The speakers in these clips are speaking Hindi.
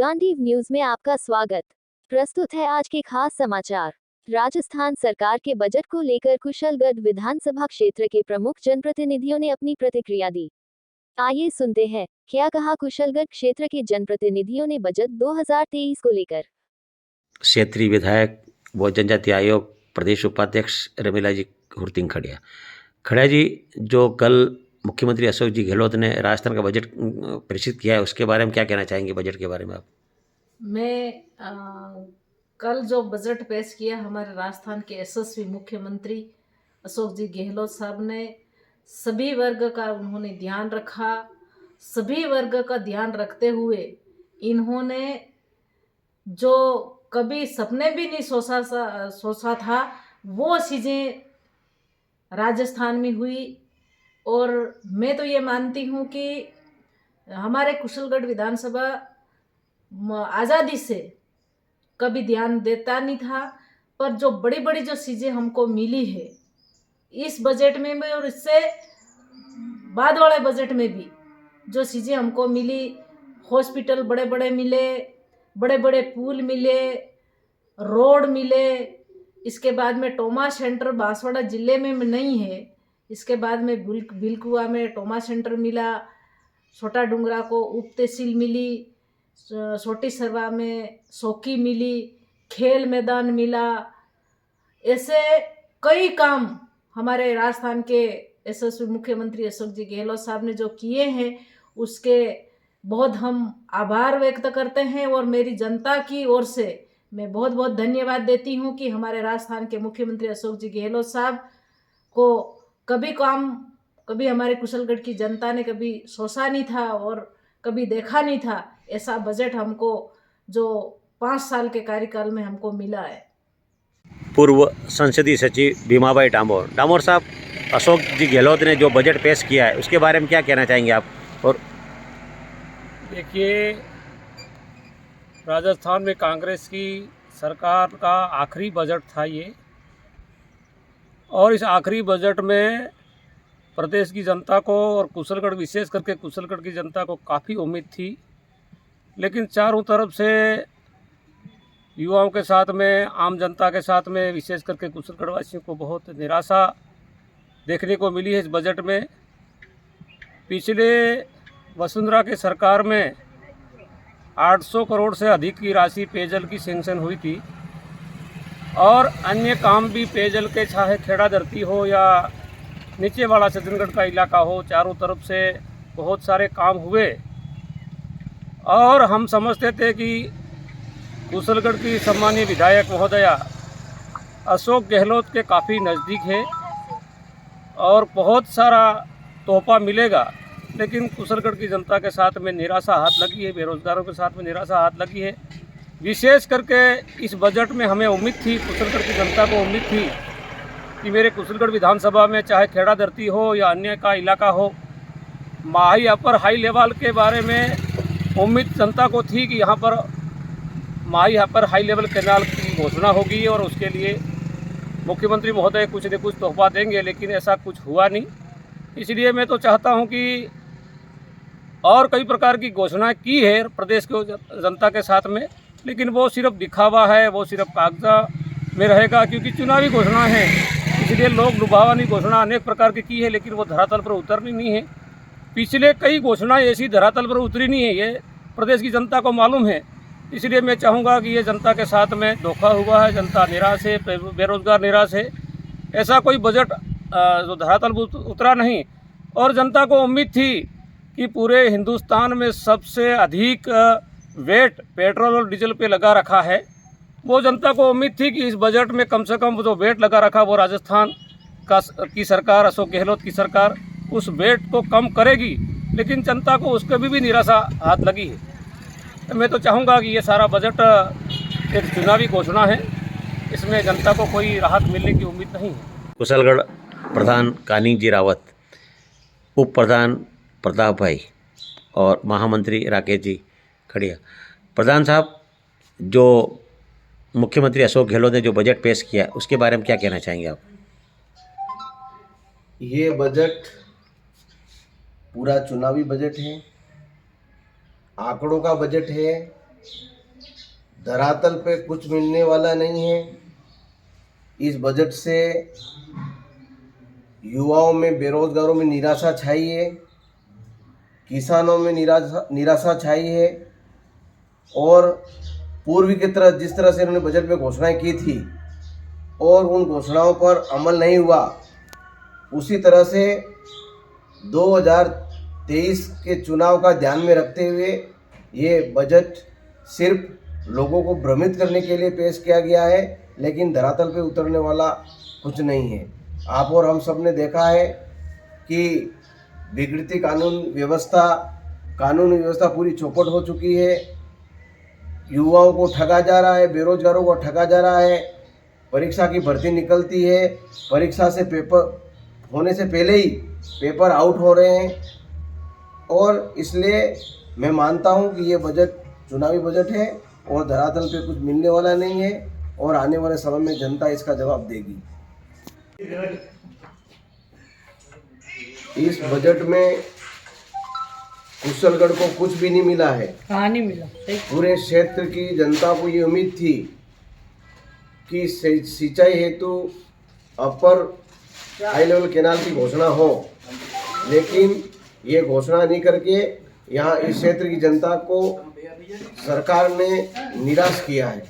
गांधी न्यूज में आपका स्वागत। प्रस्तुत है आज के खास समाचार। राजस्थान सरकार के बजट को लेकर कुशलगढ़ विधानसभा क्षेत्र के प्रमुख जनप्रतिनिधियों ने अपनी प्रतिक्रिया दी। आइए सुनते हैं क्या कहा कुशलगढ़ क्षेत्र के जनप्रतिनिधियों ने बजट 2023 को लेकर। क्षेत्रीय विधायक व जनजाति आयोग प्रदेश उपाध्यक्ष रमीला जी हुरतिंग खड़िया जी, जो कल मुख्यमंत्री अशोक जी गहलोत ने राजस्थान का बजट प्रेषित किया है, उसके बारे में क्या कहना चाहेंगे? बजट के बारे में आप। मैं कल जो बजट पेश किया हमारे राजस्थान के यशस्वी मुख्यमंत्री अशोक जी गहलोत साहब ने, सभी वर्ग का उन्होंने ध्यान रखा। सभी वर्ग का ध्यान रखते हुए इन्होंने जो कभी सपने भी नहीं सोचा था वो चीज़ें राजस्थान में हुई। और मैं तो ये मानती हूँ कि हमारे कुशलगढ़ विधानसभा आज़ादी से कभी ध्यान देता नहीं था, पर जो बड़ी बड़ी जो चीज़ें हमको मिली है इस बजट में भी और इससे बाद वाले बजट में भी जो चीज़ें हमको मिली, हॉस्पिटल बड़े बड़े मिले, बड़े बड़े पुल मिले, रोड मिले। इसके बाद में टोमा सेंटर बांसवाड़ा ज़िले में नहीं है, इसके बाद में बिलकुआ में टोमा सेंटर मिला, छोटा डूंगरा को उप तहसील मिली, छोटी सरवा में सौकी मिली, खेल मैदान मिला। ऐसे कई काम हमारे राजस्थान के यशस्वी मुख्यमंत्री अशोक जी गहलोत साहब ने जो किए हैं उसके बहुत हम आभार व्यक्त करते हैं। और मेरी जनता की ओर से मैं बहुत बहुत धन्यवाद देती हूं कि हमारे राजस्थान के मुख्यमंत्री अशोक जी गहलोत साहब को कभी हमारे कुशलगढ़ की जनता ने कभी सोचा नहीं था और कभी देखा नहीं था ऐसा बजट हमको जो 5 साल के कार्यकाल में हमको मिला है। पूर्व संसदीय सचिव भीमाबाई डामोर साहब, अशोक जी गहलोत ने जो बजट पेश किया है उसके बारे में क्या कहना चाहेंगे आप? और देखिए, राजस्थान में कांग्रेस की सरकार का आखिरी बजट था ये, और इस आखिरी बजट में प्रदेश की जनता को और कुशलगढ़, विशेष करके कुशलगढ़ की जनता को काफ़ी उम्मीद थी। लेकिन चारों तरफ से युवाओं के साथ में, आम जनता के साथ में, विशेष करके कुशलगढ़ वासियों को बहुत निराशा देखने को मिली है इस बजट में। पिछले वसुंधरा के सरकार में 800 करोड़ से अधिक की राशि पेयजल की सैंक्शन हुई थी, और अन्य काम भी पेयजल के, चाहे खेड़ा धरती हो या नीचे वाला सज्जनगढ़ का इलाका हो, चारों तरफ से बहुत सारे काम हुए। और हम समझते थे कि कुशलगढ़ की सम्मानीय विधायक महोदया अशोक गहलोत के काफ़ी नज़दीक है और बहुत सारा तोहफा मिलेगा। लेकिन कुशलगढ़ की जनता के साथ में निराशा हाथ लगी है, बेरोजगारों के साथ में निराशा हाथ लगी है। विशेष करके इस बजट में हमें उम्मीद थी, कुशलगढ़ की जनता को उम्मीद थी कि मेरे कुशलगढ़ विधानसभा में चाहे खेड़ा धरती हो या अन्य का इलाका हो, माही अपर हाई लेवल के बारे में उम्मीद जनता को थी कि यहाँ पर माही अपर हाई लेवल कैनाल की घोषणा होगी और उसके लिए मुख्यमंत्री महोदय कुछ न कुछ तोहफा देंगे, लेकिन ऐसा कुछ हुआ नहीं। इसलिए मैं तो चाहता हूँ कि और कई प्रकार की घोषणा की है प्रदेश के जनता के साथ में, लेकिन वो सिर्फ दिखावा है, वो सिर्फ कागजा में रहेगा, क्योंकि चुनावी घोषणा है। इसलिए लोग लुभावनी घोषणा अनेक प्रकार की है, लेकिन वो धरातल पर उतरनी नहीं है। पिछले कई घोषणाएं ऐसी धरातल पर उतरी नहीं है, ये प्रदेश की जनता को मालूम है। इसलिए मैं चाहूँगा कि ये जनता के साथ में धोखा हुआ है, जनता निराश है, बेरोजगार निराश है। ऐसा कोई बजट जो धरातल पर उतरा नहीं। और जनता को उम्मीद थी कि पूरे हिंदुस्तान में सबसे अधिक वेट पेट्रोल और डीजल पे लगा रखा है। वो जनता को उम्मीद थी कि इस बजट में कम से कम जो वेट लगा रखा वो राजस्थान की सरकार, अशोक गहलोत की सरकार उस वेट को कम करेगी, लेकिन जनता को उसके भी निराशा हाथ लगी है। तो मैं तो चाहूँगा कि ये सारा बजट एक चुनावी घोषणा है, इसमें जनता को कोई राहत मिलने की उम्मीद नहीं है। कुशलगढ़ प्रधान कानिंग जी रावत, उप प्रधान प्रताप भाई और महामंत्री राकेश जी खड़िया। प्रधान साहब, जो मुख्यमंत्री अशोक गहलोत ने जो बजट पेश किया उसके बारे में क्या कहना चाहेंगे आप? ये बजट पूरा चुनावी बजट है, आंकड़ों का बजट है, धरातल पे कुछ मिलने वाला नहीं है। इस बजट से युवाओं में, बेरोजगारों में निराशा छाई है, किसानों में निराशा छाई है और पूर्व की तरह जिस तरह से उन्होंने बजट में घोषणाएं की थी और उन घोषणाओं पर अमल नहीं हुआ, उसी तरह से 2023 के चुनाव का ध्यान में रखते हुए ये बजट सिर्फ लोगों को भ्रमित करने के लिए पेश किया गया है, लेकिन धरातल पे उतरने वाला कुछ नहीं है। आप और हम सब ने देखा है कि बिगड़ती कानून व्यवस्था पूरी चौपट हो चुकी है। युवाओं को ठगा जा रहा है, बेरोजगारों को ठगा जा रहा है। परीक्षा की भर्ती निकलती है, परीक्षा से पेपर होने से पहले ही पेपर आउट हो रहे हैं और इसलिए मैं मानता हूं कि ये बजट चुनावी बजट है और धरातल पे कुछ मिलने वाला नहीं है और आने वाले समय में जनता इसका जवाब देगी। इस बजट में कुशलगढ़ को कुछ भी नहीं मिला है। हाँ, नहीं मिला। पूरे क्षेत्र की जनता को ये उम्मीद थी कि सिंचाई हेतु अपर हाई लेवल कैनाल की घोषणा हो, लेकिन ये घोषणा नहीं करके यहाँ इस क्षेत्र की जनता को सरकार ने निराश किया है।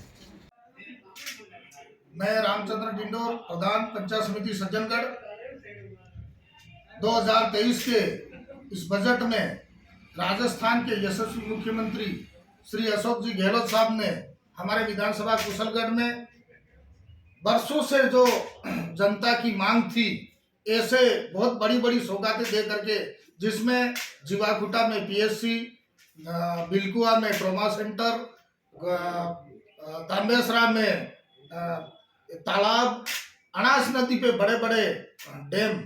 मैं रामचंद्र डिंडोर, प्रधान पंचायत समिति सज्जनगढ़। 2023 के इस बजट में राजस्थान के यशस्वी मुख्यमंत्री श्री अशोक जी गहलोत साहब ने हमारे विधानसभा कुशलगढ़ में वर्षों से जो जनता की मांग थी, ऐसे बहुत बड़ी बड़ी सौगातें दे करके, जिसमें जीवाखुटा में पीएससी, बिलकुआ में ट्रॉमा सेंटर, तांबेसरा में तालाब, अनास नदी पे बड़े बड़े डैम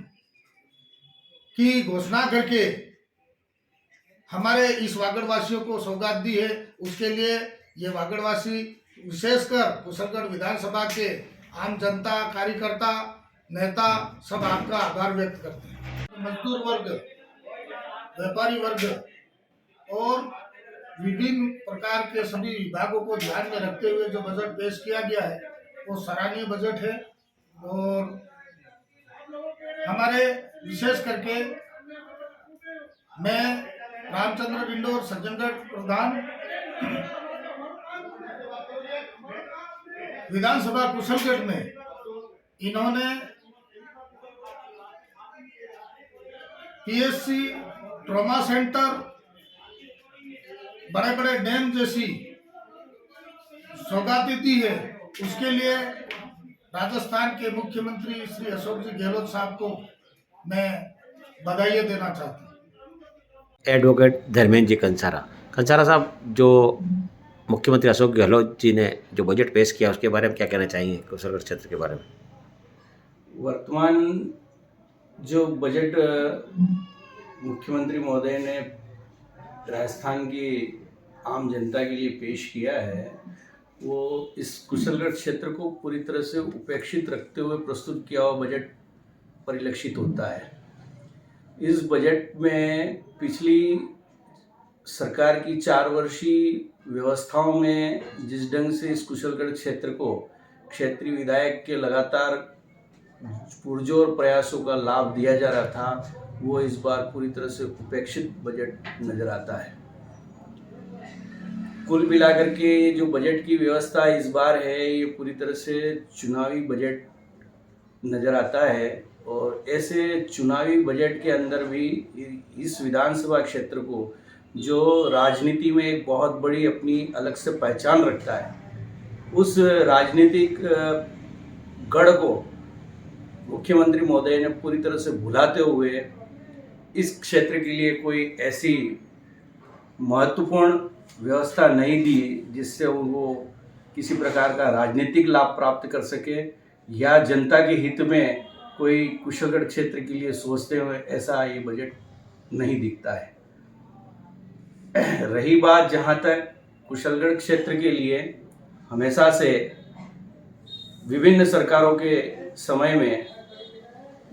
की घोषणा करके हमारे इस वागड़वासियों को सौगात दी है। उसके लिए ये वागड़वासी, विशेषकर कुशलगढ़ विधानसभा के आम जनता, कार्यकर्ता, नेता सब आपका आभार व्यक्त करते हैं। मजदूर वर्ग, व्यापारी वर्ग और विभिन्न प्रकार के सभी विभागों को ध्यान में रखते हुए जो बजट पेश किया गया है वो सराहनीय बजट है। और हमारे विशेष करके मैं रामचंद्र डिंडोर सज्जनगढ़ प्रधान विधानसभा कुशलगढ़ में इन्होंने पीएससी, ट्रॉमा सेंटर, बड़े बड़े डैम जैसी सौगातें दी है। उसके लिए राजस्थान के मुख्यमंत्री श्री अशोक जी गहलोत साहब को मैं बधाई देना चाहता हूँ। एडवोकेट धर्मेंद्र जी कंसारा साहब, जो मुख्यमंत्री अशोक गहलोत जी ने जो बजट पेश किया उसके बारे में क्या कहना चाहिए, कुशलगढ़ क्षेत्र के बारे में? वर्तमान जो बजट मुख्यमंत्री महोदय ने राजस्थान की आम जनता के लिए पेश किया है, वो इस कुशलगढ़ क्षेत्र को पूरी तरह से उपेक्षित रखते हुए प्रस्तुत किया हुआ बजट परिलक्षित होता है। इस बजट में पिछली सरकार की 4 वर्षीय व्यवस्थाओं में जिस ढंग से इस कुशलगढ़ क्षेत्र को क्षेत्रीय विधायक के लगातार पुरजोर प्रयासों का लाभ दिया जा रहा था, वो इस बार पूरी तरह से उपेक्षित बजट नजर आता है। कुल मिलाकर के जो बजट की व्यवस्था इस बार है, ये पूरी तरह से चुनावी बजट नजर आता है। और ऐसे चुनावी बजट के अंदर भी इस विधानसभा क्षेत्र को, जो राजनीति में एक बहुत बड़ी अपनी अलग से पहचान रखता है, उस राजनीतिक गढ़ को मुख्यमंत्री महोदय ने पूरी तरह से भुलाते हुए इस क्षेत्र के लिए कोई ऐसी महत्वपूर्ण व्यवस्था नहीं दी जिससे वो किसी प्रकार का राजनीतिक लाभ प्राप्त कर सके या जनता के हित में कोई कुशलगढ़ क्षेत्र के लिए सोचते हुए ऐसा ये बजट नहीं दिखता है। रही बात जहाँ तक कुशलगढ़ क्षेत्र के लिए हमेशा से विभिन्न सरकारों के समय में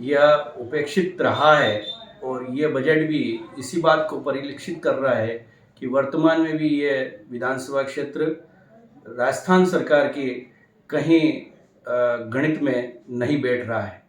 यह उपेक्षित रहा है और ये बजट भी इसी बात को परिलक्षित कर रहा है कि वर्तमान में भी ये विधानसभा क्षेत्र राजस्थान सरकार के कहीं गणित में नहीं बैठ रहा है।